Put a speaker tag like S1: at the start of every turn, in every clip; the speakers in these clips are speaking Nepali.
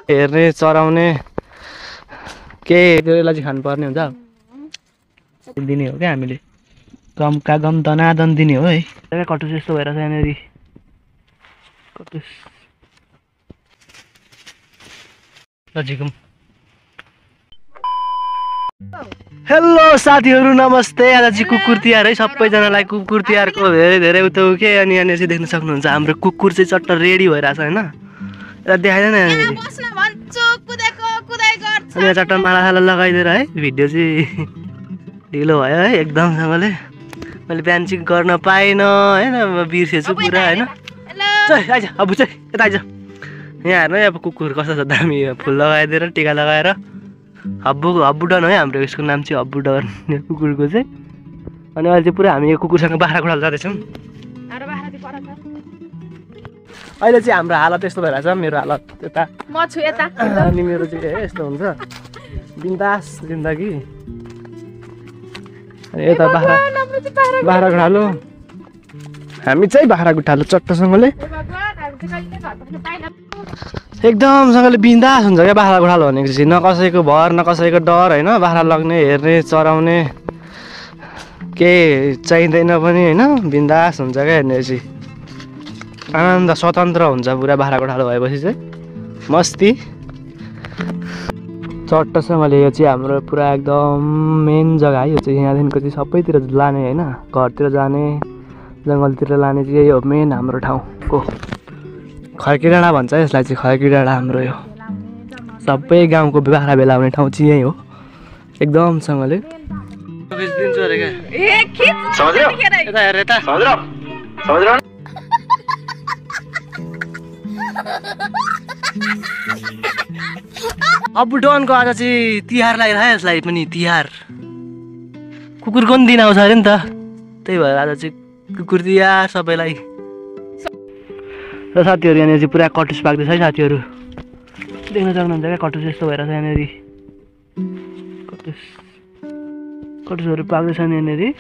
S1: हेर्ने चराउने के त्यसलाई चाहिँ खानुपर्ने हुन्छ दिने हो क्या हामीले गमका गम दनादन दिने हो है कटुस यस्तो भएर छ यहाँनिर कटुस लजिकम हेलो साथीहरू नमस्ते आज चाहिँ कुकुर तिहार है सबैजनालाई कुकुर तिहारको धेरै धेरै उतो के अनि यहाँनिर चाहिँ देख्न सक्नुहुन्छ हाम्रो कुकुर चाहिँ चट्ट रेडी भइरहेछ होइन र देखाइदैन अनि चट्ट मालासाला लगाइदिएर है भिडियो चाहिँ ढिलो भयो है एकदमसँगले मैले बिहान चाहिँ गर्न पाएन होइन बिर्सेछु पुरा होइन आइज अब चाहिँ यता आइज यहाँ हेर्नु अब कुकुर कस्तो छ दामी फुल लगाइदिएर टिका लगाएर हब्बुडन है हाम्रो यसको नाम चाहिँ हब्बुडन कुकुरको चाहिँ अनि अहिले चाहिँ पुरा हामी यो कुकुरसँग बाख्राकोटाल जाँदैछौँ अहिले चाहिँ हाम्रो हालत यस्तो भइरहेछ मेरो हालत यता अनि मेरो चाहिँ यस्तो हुन्छ बिन्दास जिन्दगी अनि यता बाख्राकोटालो हामी चाहिँ बाख्राकोटालो चट्टसँगले एकदमसँगले बिन्दास हुन्छ क्या बाख्राकोटालो भनेको चाहिँ न कसैको भर न कसैको डर होइन बाख्रा लग्ने हेर्ने चराउने केही चाहिँदैन पनि होइन बिन्दास हुन्छ क्या हेर्ने चाहिँ आनन्द स्वतन्त्र हुन्छ पुरा बाख्राकोटालो भएपछि चाहिँ मस्ती चट्टसँगले यो चाहिँ हाम्रो पुरा एकदम मेन जग्गा है यो चाहिँ यहाँदेखिको चाहिँ सबैतिर लाने होइन घरतिर जाने जङ्गलतिर लाने चाहिँ यही हो मेन हाम्रो ठाउँको खर्की डाँडा भन्छ यसलाई चाहिँ खर्की डाँडा हाम्रो यो सबै गाउँको बाख्रा भेला हुने ठाउँ चाहिँ यही हो एकदमसँगले अबुडनको आज चाहिँ तिहार लागिरहेको यसलाई पनि तिहार कुकुरको पनि दिन आउँछ अरे नि त त्यही भएर आज चाहिँ कुकुर तिहार सबैलाई र साथीहरू यहाँनिर चाहिँ पुरा कटुस पाक्दैछ है साथीहरू देख्न सक्नुहुन्छ क्या कटुस यस्तो भएर छ यहाँनिर कटुसहरू पाक्दैछ नि यहाँनिर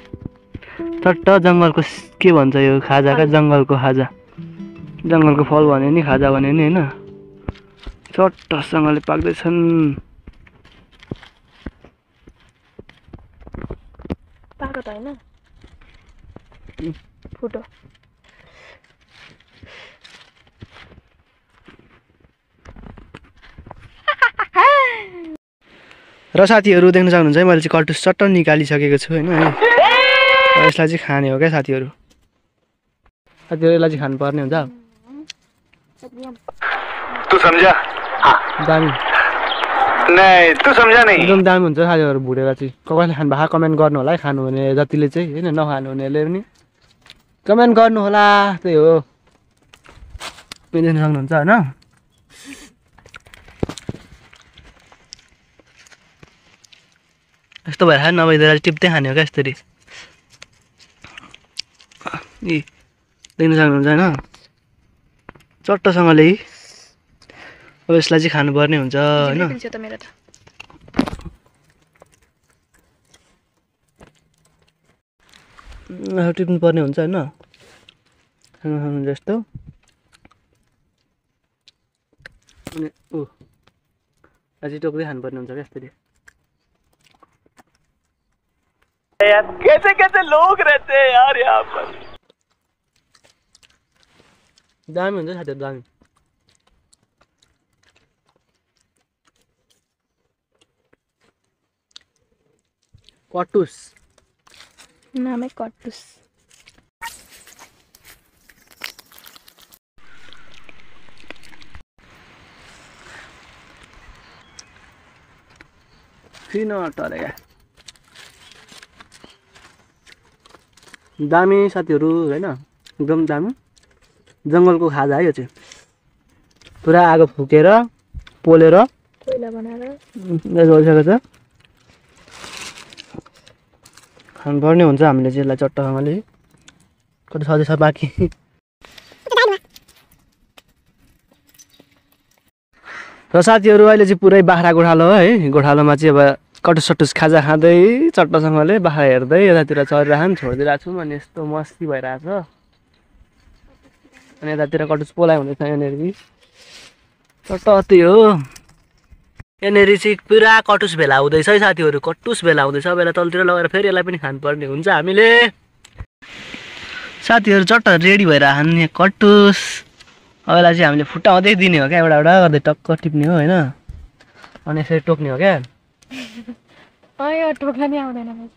S1: चट्ट जङ्गलको के भन्छ यो खाजा क्या जङ्गलको खाजा जङ्गलको फल भन्यो नि खाजा भन्यो नि होइन चट्टसँगले पाक्दैछन्
S2: पाएको त होइन फुटो
S1: र साथीहरू देख्न सक्नुहुन्छ है मैले चाहिँ कटुस चट्ट निकालिसकेको छु होइन यसलाई चाहिँ खाने हो क्या साथीहरू यसलाई चाहिँ खानुपर्ने हुन्छ
S3: तू समझा
S1: दामी
S3: नहीं तू समझा नहीं
S1: एकदम दामी हुन्छ साथीहरू भुटेर चाहिँ कसैले खानु भएको कमेन्ट गर्नु होला है खानु भने जतिले चाहिँ होइन नखानु हुनेले पनि कमेन्ट गर्नु होला त्यही हो देख्न सक्नुहुन्छ होइन यस्तो भएर नभइदिएर टिप्दै खाने हो क्या यसरी देख्न सक्नुहुन्छ होइन चट्टसँगले अब यसलाई चाहिँ खानुपर्ने हुन्छ होइन टिप्नु पर्ने हुन्छ होइन खानु खानुहुन्छ यस्तो अनि अझै टोक्दै खानुपर्ने हुन्छ क्या यसरी
S3: यार कैसे कैसे लोग रहते हैं यार यहाँ पर
S1: दामी हुन्छ साथीहरू दामी कटुस
S2: नामै कटुस
S1: किन टरेगा दामी साथीहरू होइन एकदम दामी जङ्गलको खाजा है यो चाहिँ पुरा आगो फुकेर पोलेर
S2: कोइला बनाएर
S1: गरिसकेको छ खानुपर्ने हुन्छ हामीले चाहिँ यसलाई चट्टसँगले कति सधैँ छ बाँकी र साथीहरू अहिले चाहिँ पुरै बाख्रा गोठालो है गोठालोमा चाहिँ अब कटुस सटुस खाजा खाँदै चट्टसँगले बाख्रा हेर्दै यतातिर चरिरहन् छोडिदिरहेको छु अनि यस्तो मस्ती भइरहेछ अनि यतातिर कटुस पोलाइ हुँदैछ यहाँनिर चट्ट त्यही हो। यहाँनिर चाहिँ पुरा कटुस भेला हुँदैछ है साथीहरू, कटुस भेला हुँदैछ। बेला तलतिर लगेर फेरि यसलाई पनि खानुपर्ने हुन्छ हामीले। साथीहरू चट्ट रेडी भएर हान्ने कटुस। अब यसलाई चाहिँ हामीले फुटाउँदै दिने हो क्या, एउटा एउटा गर्दै टक्क टिप्ने हो होइन, अनि यसरी टोक्ने हो क्या।
S2: यो टोक्न नि आउँदैन मलाई।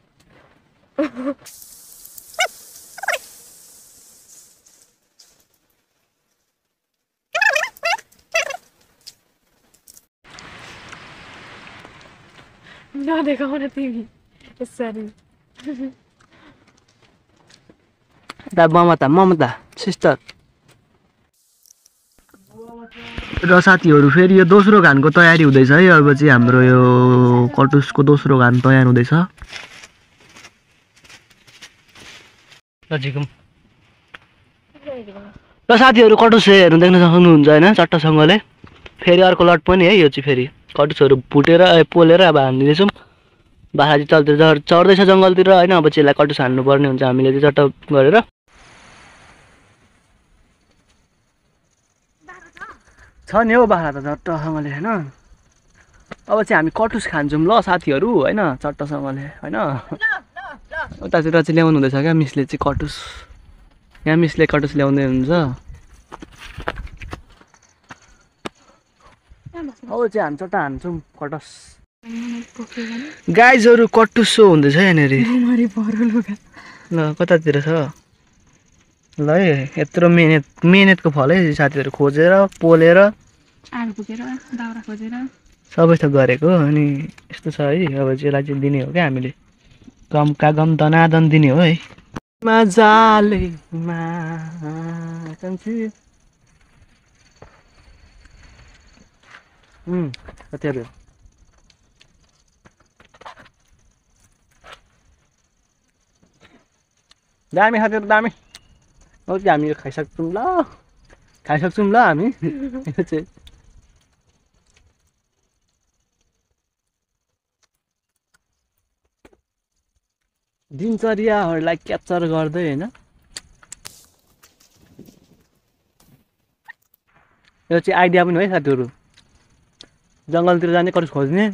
S2: नदेखाउन तिमी यसरी।
S1: ममता सिस्टर। र साथीहरू फेरि यो दोस्रो घानको तयारी हुँदैछ है। अब चाहिँ हाम्रो यो कटुसको दोस्रो घान तयार हुँदैछ। र साथीहरू कटुस हेर्नु देख्न सक्नुहुन्छ होइन, चट्टसँगले। फेरि अर्को लट पनि है, यो चाहिँ फेरि कटुसहरू फुटेर पोलेर अब हानिदिँदैछौँ। बाख्रा चाहिँ तलतिर चढ्दैछ जङ्गलतिर होइन। अब चाहिँ यसलाई कटुस हान्नुपर्ने हुन्छ हामीले चाहिँ चट्ट गरेर। छ नि हौ बाख्रा त चट्टसँगले होइन। अब चाहिँ हामी कटुस खान्छौँ ल साथीहरू होइन, चट्टसँगले होइन। उतातिर चाहिँ ल्याउनु हुँदैछ क्या मिसले चाहिँ कटुस। यहाँ मिसले कटुस ल्याउँदै हुन्छ। अब चाहिँ हामी चट्ट हान्छौँ कटुस। गाइजहरू कटुस सो हुँदैछ यहाँनिर। ल कतातिर छ ल है। यत्रो मेहनतको फल है साथीहरू, खोजेर पोलेर सबै थोक गरेको। अनि यस्तो छ है। अब चाहिँ यसलाई चाहिँ दिने हो क्या हामीले, गमका गम दनादन दिने हो है। मजाले कतिहरू दामी साथीहरू दामी। हो चाहिँ हामी यो खाइसक्छौँ ल हामी। यो चाहिँ दिनचर्याहरूलाई क्याप्चर गर्दै होइन। यो चाहिँ आइडिया पनि हो है साथीहरू। जङ्गलतिर जाने, कटुस खोज्ने,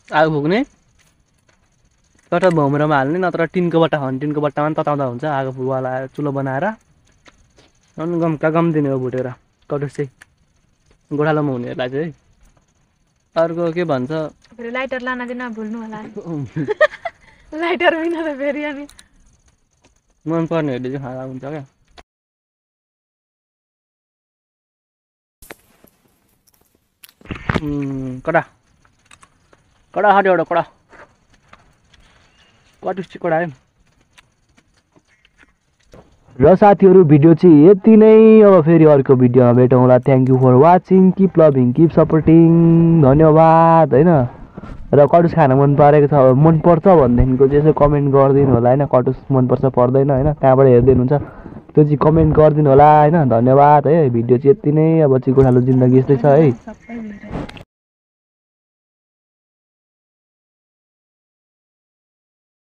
S1: आगो फुक्ने, चट्ट भौमरामा हाल्ने, नत्र टिनको बट्टा खाने। टिनको बट्टामा पनि तताउँदा हुन्छ, आगो फुवाला चुलो बनाएर। अनि गमका गम दिने हो भुटेर कटुस चाहिँ गोठालोमा हुनेहरूलाई चाहिँ है। अर्को के भन्छ,
S2: लाइटर लान चाहिँ नभुल्नु होला। लाइटर बिना त फेरि अनि
S1: मनपर्नेहरूले चाहिँ खाँदा हुन्छ क्या। कडा कडा हाट्यो एउटा कडा कटुस चाहिँ कडा है। र साथीहरू भिडियो चाहिँ यति नै। अब फेरि अर्को भिडियोमा भेटौँला। Thank you for watching. Keep loving, keep supporting. धन्यवाद होइन। र कटुस खान मन पर्छ भनेदेखिको चाहिँ यसो कमेन्ट गरिदिनु होला होइन। कटुस मनपर्छ पर्दैन होइन, कहाँबाट हेर्दै हुनुहुन्छ त्यो चाहिँ कमेन्ट गरिदिनु होला होइन। धन्यवाद है। भिडियो चाहिँ यति नै। अब चाहिँ गोठालो जिन्दगी यस्तै छ है।